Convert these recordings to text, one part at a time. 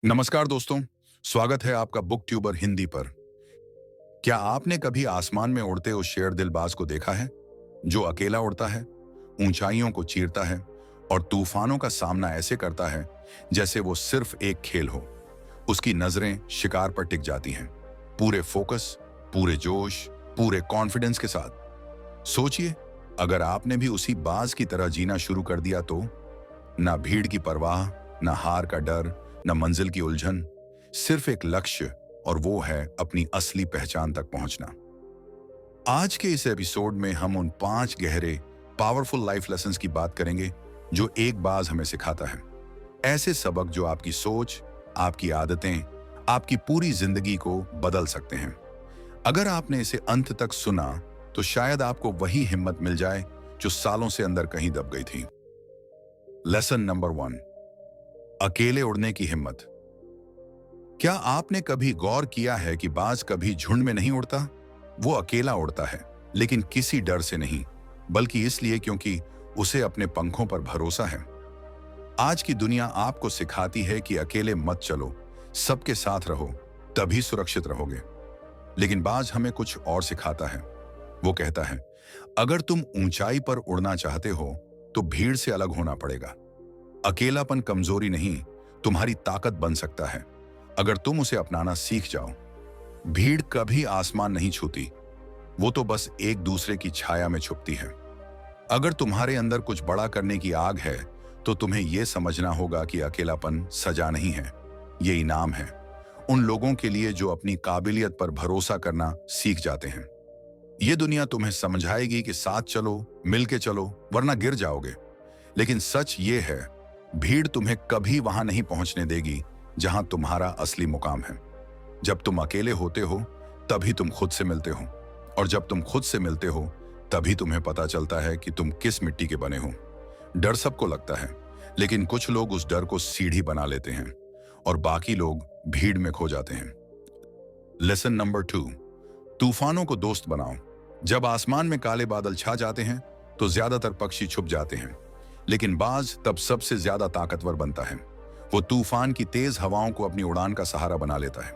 नमस्कार दोस्तों, स्वागत है आपका बुक ट्यूबर हिंदी पर। क्या आपने कभी आसमान में उड़ते उस शेर दिलबाज को देखा है, जो अकेला उड़ता है, ऊंचाइयों को चीरता है और तूफानों का सामना ऐसे करता है जैसे वो सिर्फ एक खेल हो। उसकी नजरें शिकार पर टिक जाती हैं, पूरे फोकस, पूरे जोश, पूरे कॉन्फिडेंस के साथ। सोचिए, अगर आपने भी उसी बाज की तरह जीना शुरू कर दिया तो ना भीड़ की परवाह, ना हार का डर, ना मंजिल की उलझन, सिर्फ एक लक्ष्य, और वो है अपनी असली पहचान तक पहुंचना। आज के इस एपिसोड में हम उन 5 गहरे, पावरफुल लाइफ लेसन्स की बात करेंगे जो एक बाज हमें सिखाता है। ऐसे सबक जो आपकी सोच, आपकी आदतें, आपकी पूरी जिंदगी को बदल सकते हैं। अगर आपने इसे अंत तक सुना तो शायद आपको वही हिम्मत मिल जाए जो सालों से अंदर कहीं दब गई थी। लेसन नंबर 1, अकेले उड़ने की हिम्मत। क्या आपने कभी गौर किया है कि बाज कभी झुंड में नहीं उड़ता? वो अकेला उड़ता है, लेकिन किसी डर से नहीं, बल्कि इसलिए क्योंकि उसे अपने पंखों पर भरोसा है। आज की दुनिया आपको सिखाती है कि अकेले मत चलो, सबके साथ रहो, तभी सुरक्षित रहोगे। लेकिन बाज हमें कुछ और सिखाता है। वो कहता है, अगर तुम ऊंचाई पर उड़ना चाहते हो तो भीड़ से अलग होना पड़ेगा। अकेलापन कमजोरी नहीं, तुम्हारी ताकत बन सकता है, अगर तुम उसे अपनाना सीख जाओ। भीड़ कभी आसमान नहीं छूती, वो तो बस एक दूसरे की छाया में छुपती है। अगर तुम्हारे अंदर कुछ बड़ा करने की आग है तो तुम्हें यह समझना होगा कि अकेलापन सजा नहीं है, ये इनाम है उन लोगों के लिए जो अपनी काबिलियत पर भरोसा करना सीख जाते हैं। ये दुनिया तुम्हें समझाएगी कि साथ चलो, मिलके चलो, वरना गिर जाओगे। लेकिन सच ये है, भीड़ तुम्हें कभी वहां नहीं पहुंचने देगी जहां तुम्हारा असली मुकाम है। जब तुम अकेले होते हो तभी तुम खुद से मिलते हो, और जब तुम खुद से मिलते हो तभी तुम्हें पता चलता है कि तुम किस मिट्टी के बने हो। डर सबको लगता है, लेकिन कुछ लोग उस डर को सीढ़ी बना लेते हैं और बाकी लोग भीड़ में खो जाते हैं। लेसन नंबर 2, तूफानों को दोस्त बनाओ। जब आसमान में काले बादल छा जाते हैं तो ज्यादातर पक्षी छुप जाते हैं, लेकिन बाज तब सबसे ज्यादा ताकतवर बनता है। वो तूफान की तेज हवाओं को अपनी उड़ान का सहारा बना लेता है।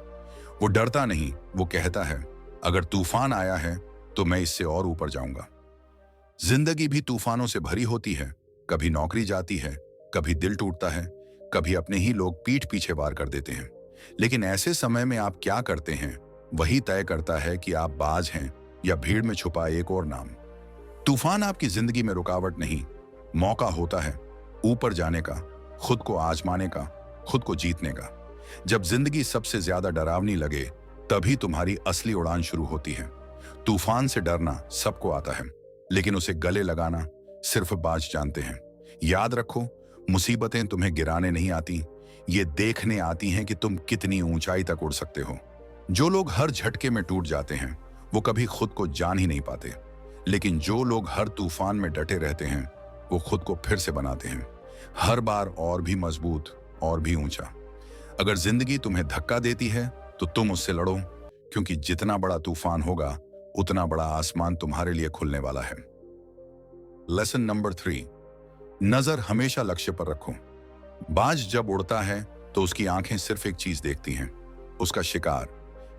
वो डरता नहीं, वो कहता है, अगर तूफान आया है तो मैं इससे और ऊपर जाऊंगा। जिंदगी भी तूफानों से भरी होती है। कभी नौकरी जाती है, कभी दिल टूटता है, कभी अपने ही लोग पीठ पीछे वार कर देते हैं। लेकिन ऐसे समय में आप क्या करते हैं, वही तय करता है कि आप बाज हैं या भीड़ में छुपा एक और नाम। तूफान आपकी जिंदगी में रुकावट नहीं, मौका होता है ऊपर जाने का, खुद को आजमाने का, खुद को जीतने का। जब जिंदगी सबसे ज्यादा डरावनी लगे तभी तुम्हारी असली उड़ान शुरू होती है। तूफान से डरना सबको आता है, लेकिन उसे गले लगाना सिर्फ बाज जानते हैं। याद रखो, मुसीबतें तुम्हें गिराने नहीं आती, ये देखने आती हैं कि तुम कितनी ऊंचाई तक उड़ सकते हो। जो लोग हर झटके में टूट जाते हैं वो कभी खुद को जान ही नहीं पाते, लेकिन जो लोग हर तूफान में डटे रहते हैं वो खुद को फिर से बनाते हैं, हर बार और भी मजबूत और भी ऊंचा। अगर जिंदगी तुम्हें धक्का देती है तो तुम उससे लड़ो, क्योंकि जितना बड़ा तूफान होगा उतना बड़ा आसमान तुम्हारे लिए खुलने वाला है। लेसन नंबर 3, नजर हमेशा लक्ष्य पर रखो। बाज जब उड़ता है तो उसकी आंखें सिर्फ एक चीज देखती हैं, उसका शिकार।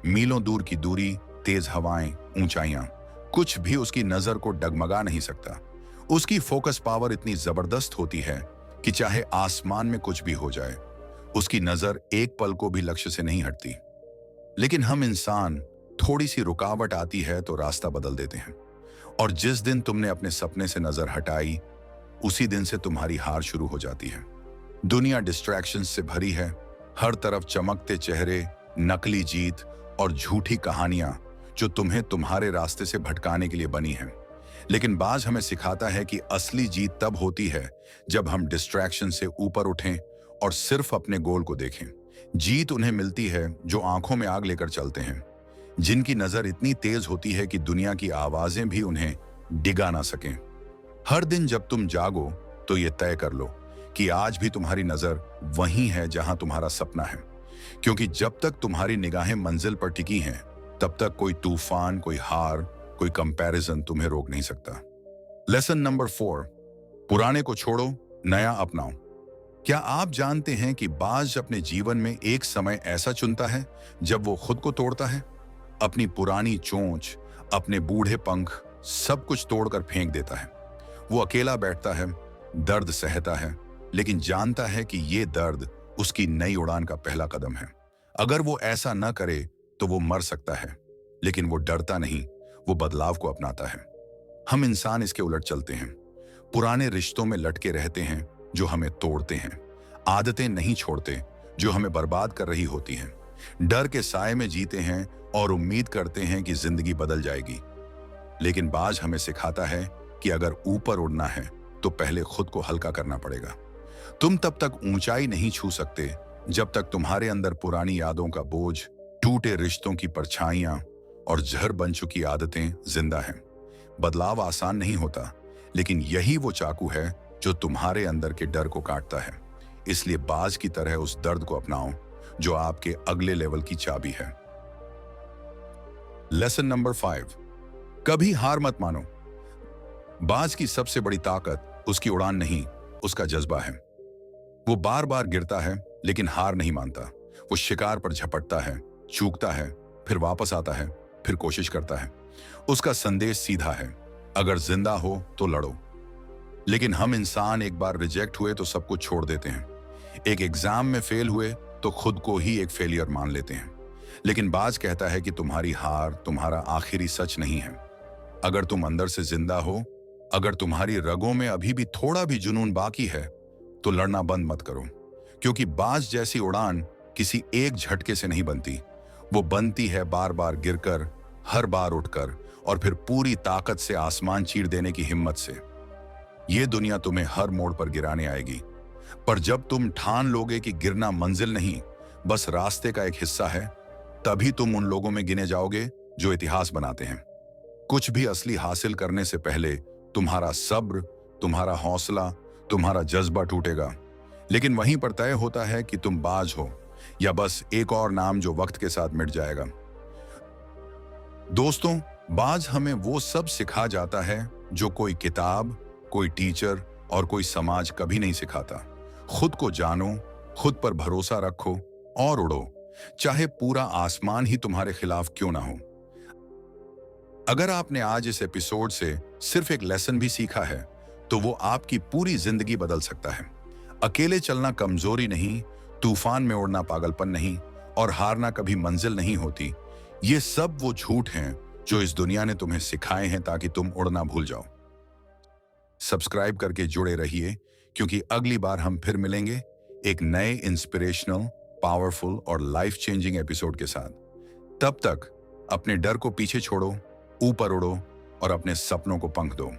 मीलों दूर की दूरी, तेज हवाएं, ऊंचाइयां, कुछ भी उसकी नजर को डगमगा नहीं सकता। उसकी फोकस पावर इतनी जबरदस्त होती है कि चाहे आसमान में कुछ भी हो जाए, उसकी नजर एक पल को भी लक्ष्य से नहीं हटती। लेकिन हम इंसान, थोड़ी सी रुकावट आती है तो रास्ता बदल देते हैं, और जिस दिन तुमने अपने सपने से नजर हटाई उसी दिन से तुम्हारी हार शुरू हो जाती है। दुनिया डिस्ट्रैक्शंस से भरी है, हर तरफ चमकते चेहरे, नकली जीत और झूठी कहानियां जो तुम्हें तुम्हारे रास्ते से भटकाने के लिए बनी हैं। लेकिन बाज हमें सिखाता है कि असली जीत तब होती है जब हम डिस्ट्रैक्शन से ऊपर उठें और सिर्फ अपने गोल को देखें। जीत उन्हें मिलती है जो आंखों में आग लेकर चलते हैं, जिनकी नजर इतनी तेज होती है कि दुनिया की आवाजें भी उन्हें डिगा ना सकें। हर दिन जब तुम जागो तो ये तय कर लो कि आज भी तुम्हारी नजर वहीं है जहां तुम्हारा सपना है, क्योंकि जब तक तुम्हारी निगाहें मंजिल पर टिकी हैं तब तक कोई तूफान, कोई हार, कोई कंपैरिजन तुम्हें रोक नहीं सकता। लेसन नंबर 4, पुराने को छोड़ो, नया अपनाओ। क्या आप जानते हैं कि बाज अपने जीवन में एक समय ऐसा चुनता है जब वो खुद को तोड़ता है? अपनी पुरानी चोंच, अपने बूढ़े पंख, सब कुछ तोड़कर फेंक देता है। वो अकेला बैठता है, दर्द सहता है, लेकिन जानता है कि ये दर्द उसकी नई उड़ान का पहला कदम है। अगर वो ऐसा न करे तो वो मर सकता है, लेकिन वो डरता नहीं, वो बदलाव को अपनाता है। हम इंसान इसके उलट चलते हैं। पुराने रिश्तों में लटके रहते हैं जो हमें तोड़ते हैं। आदतें नहीं छोड़ते जो हमें बर्बाद कर रही होती हैं। डर के साए में जीते हैं और उम्मीद करते हैं कि जिंदगी बदल जाएगी। लेकिन बाज हमें सिखाता है कि अगर ऊपर उड़ना है तो पहले खुद को हल्का करना पड़ेगा। तुम तब तक ऊंचाई नहीं छू सकते जब तक तुम्हारे अंदर पुरानी यादों का बोझ, टूटे रिश्तों की परछाइयां और जहर बन चुकी आदतें जिंदा हैं। बदलाव आसान नहीं होता, लेकिन यही वो चाकू है जो तुम्हारे अंदर के डर को काटता है। इसलिए बाज की तरह उस दर्द को अपनाओ जो आपके अगले लेवल की चाबी है। लेसन नंबर 5, कभी हार मत मानो। बाज की सबसे बड़ी ताकत उसकी उड़ान नहीं, उसका जज्बा है। वो बार बार गिरता है लेकिन हार नहीं मानता। वो शिकार पर झपटता है, चूकता है, फिर वापस आता है, फिर कोशिश करता है। उसका संदेश सीधा है, अगर जिंदा हो तो लड़ो। लेकिन हम इंसान एक बार रिजेक्ट हुए तो सब कुछ छोड़ देते हैं। एक एग्जाम में फेल हुए तो खुद को ही एक फेलियर मान लेते हैं। लेकिन बाज कहता है कि तुम्हारी हार तुम्हारा आखिरी सच नहीं है। अगर तुम अंदर से जिंदा हो, अगर तुम्हारी रगों में अभी भी थोड़ा भी जुनून बाकी है, तो लड़ना बंद मत करो। क्योंकि बाज जैसी उड़ान किसी एक झटके से नहीं बनती। वो बनती है बार बार गिरकर, हर बार उठकर, और फिर पूरी ताकत से आसमान चीर देने की हिम्मत से। ये दुनिया तुम्हें हर मोड़ पर गिराने आएगी, पर जब तुम ठान लोगे कि गिरना मंजिल नहीं, बस रास्ते का एक हिस्सा है, तभी तुम उन लोगों में गिने जाओगे जो इतिहास बनाते हैं। कुछ भी असली हासिल करने से पहले तुम्हारा सब्र, तुम्हारा हौसला, तुम्हारा जज्बा टूटेगा। लेकिन वहीं पर तय होता है कि तुम बाज हो या बस एक और नाम जो वक्त के साथ मिट जाएगा। दोस्तों, बाज हमें वो सब सिखा जाता है जो कोई किताब, कोई टीचर और कोई समाज कभी नहीं सिखाता। खुद को जानो, खुद पर भरोसा रखो और उड़ो, चाहे पूरा आसमान ही तुम्हारे खिलाफ क्यों ना हो। अगर आपने आज इस एपिसोड से सिर्फ एक लेसन भी सीखा है, तो वो आपकी पूरी जिंदगी बदल सकता है। अकेले चलना कमजोरी नहीं, तूफान में उड़ना पागलपन नहीं, और हारना कभी मंजिल नहीं होती। ये सब वो झूठ हैं जो इस दुनिया ने तुम्हें सिखाए हैं ताकि तुम उड़ना भूल जाओ। सब्सक्राइब करके जुड़े रहिए, क्योंकि अगली बार हम फिर मिलेंगे एक नए इंस्पिरेशनल, पावरफुल और लाइफ चेंजिंग एपिसोड के साथ। तब तक अपने डर को पीछे छोड़ो, ऊपर उड़ो और अपने सपनों को पंख दो।